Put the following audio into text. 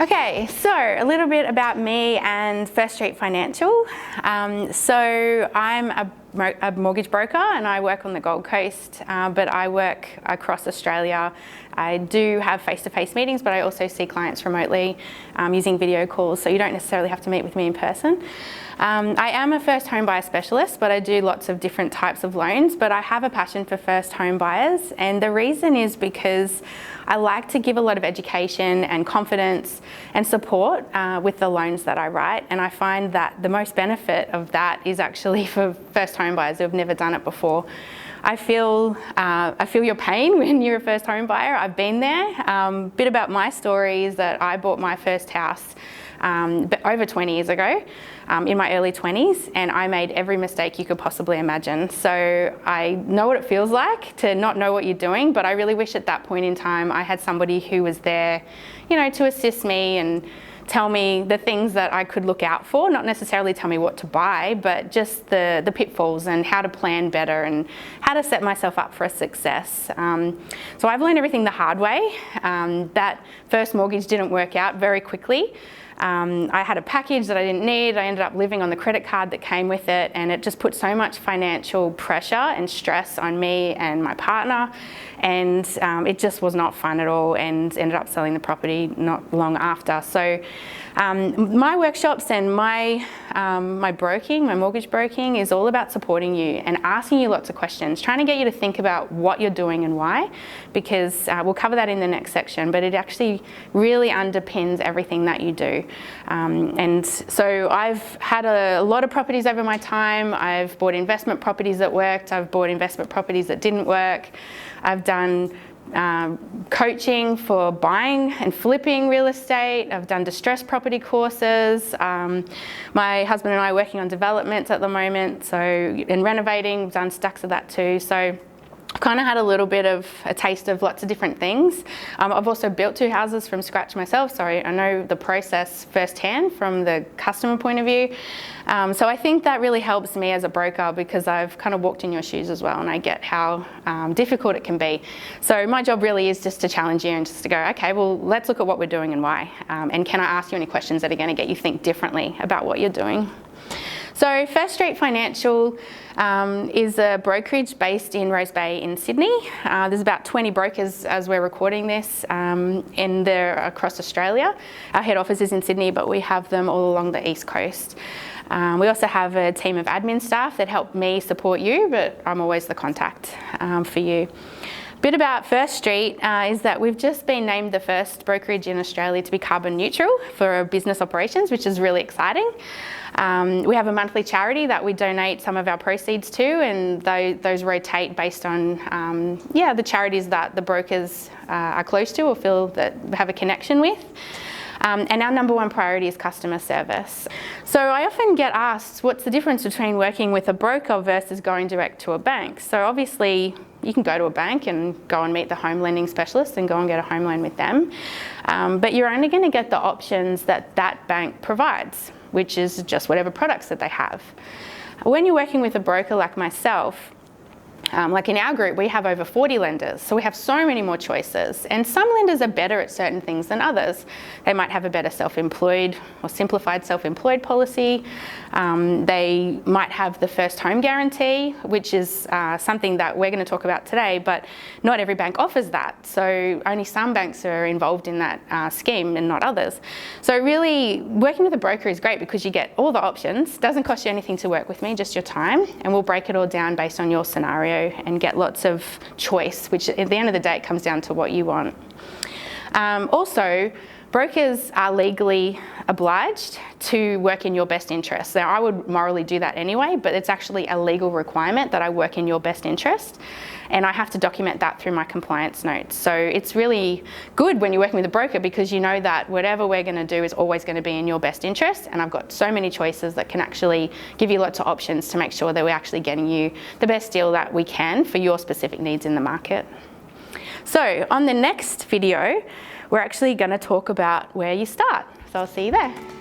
Okay, so a little bit about me and First Street Financial. So I'm a mortgage broker and I work on the Gold Coast, but I work across Australia. I do have face-to-face meetings, but I also see clients remotely using video calls, so you don't necessarily have to meet with me in person. I am a first home buyer specialist, but I do lots of different types of loans, but I have a passion for first home buyers, and the reason is because I like to give a lot of education and confidence and support with the loans that I write, and I find that the most benefit of that is actually for first home buyers who have never done it before. I feel your pain when you're a first home buyer. I've been there. Bit about my story is that I bought my first house over 20 years ago, in my early 20s, and I made every mistake you could possibly imagine. So I know what it feels like to not know what you're doing, but I really wish at that point in time I had somebody who was there, you know, to assist me and tell me the things that I could look out for, not necessarily tell me what to buy, but just the pitfalls and how to plan better and how to set myself up for a success. So I've learned everything the hard way. That first mortgage didn't work out very quickly. I had a package that I didn't need. I ended up living on the credit card that came with it, and it just put so much financial pressure and stress on me and my partner, and it just was not fun at all, and ended up selling the property not long after. So my workshops and my mortgage broking is all about supporting you and asking you lots of questions, trying to get you to think about what you're doing and why, because we'll cover that in the next section, but it actually really underpins everything that you do. And so I've had a lot of properties over my time. I've bought investment properties that worked. I've bought investment properties that didn't work. I've done coaching for buying and flipping real estate. I've done distressed property courses. My husband and I are working on developments at the moment, so in renovating, we've done stacks of that too. So I've kind of had a little bit of a taste of lots of different things. I've also built 2 houses from scratch myself, so I know the process firsthand from the customer point of view. So I think that really helps me as a broker because I've kind of walked in your shoes as well, and I get how difficult it can be. So my job really is just to challenge you and just to go, okay, well, let's look at what we're doing and why. And can I ask you any questions that are going to get you think differently about what you're doing? So First Street Financial is a brokerage based in Rose Bay in Sydney. There's about 20 brokers as we're recording this across Australia. Our head office is in Sydney, but we have them all along the East Coast. We also have a team of admin staff that help me support you, but I'm always the contact for you. Bit about First Street is that we've just been named the first brokerage in Australia to be carbon neutral for business operations, which is really exciting. We have a monthly charity that we donate some of our proceeds to, and those rotate based on the charities that the brokers are close to or feel that have a connection with. And our number one priority is customer service. So I often get asked, what's the difference between working with a broker versus going direct to a bank? So obviously you can go to a bank and go and meet the home lending specialist and go and get a home loan with them. But you're only going to get the options that that bank provides, which is just whatever products that they have. When you're working with a broker like myself, like in our group, we have over 40 lenders, so we have so many more choices. And some lenders are better at certain things than others. They might have a better self-employed or simplified self-employed policy. They might have the first home guarantee, which is something that we're going to talk about today, but not every bank offers that. So only some banks are involved in that scheme and not others. So really, working with a broker is great because you get all the options. Doesn't cost you anything to work with me, just your time, and we'll break it all down based on your scenario and get lots of choice, which at the end of the day, it comes down to what you want. Also, brokers are legally obliged to work in your best interest. Now, I would morally do that anyway, but it's actually a legal requirement that I work in your best interest, and I have to document that through my compliance notes. So it's really good when you're working with a broker because you know that whatever we're going to do is always going to be in your best interest, and I've got so many choices that can actually give you lots of options to make sure that we're actually getting you the best deal that we can for your specific needs in the market. So on the next video, we're actually going to talk about where you start. So I'll see you there.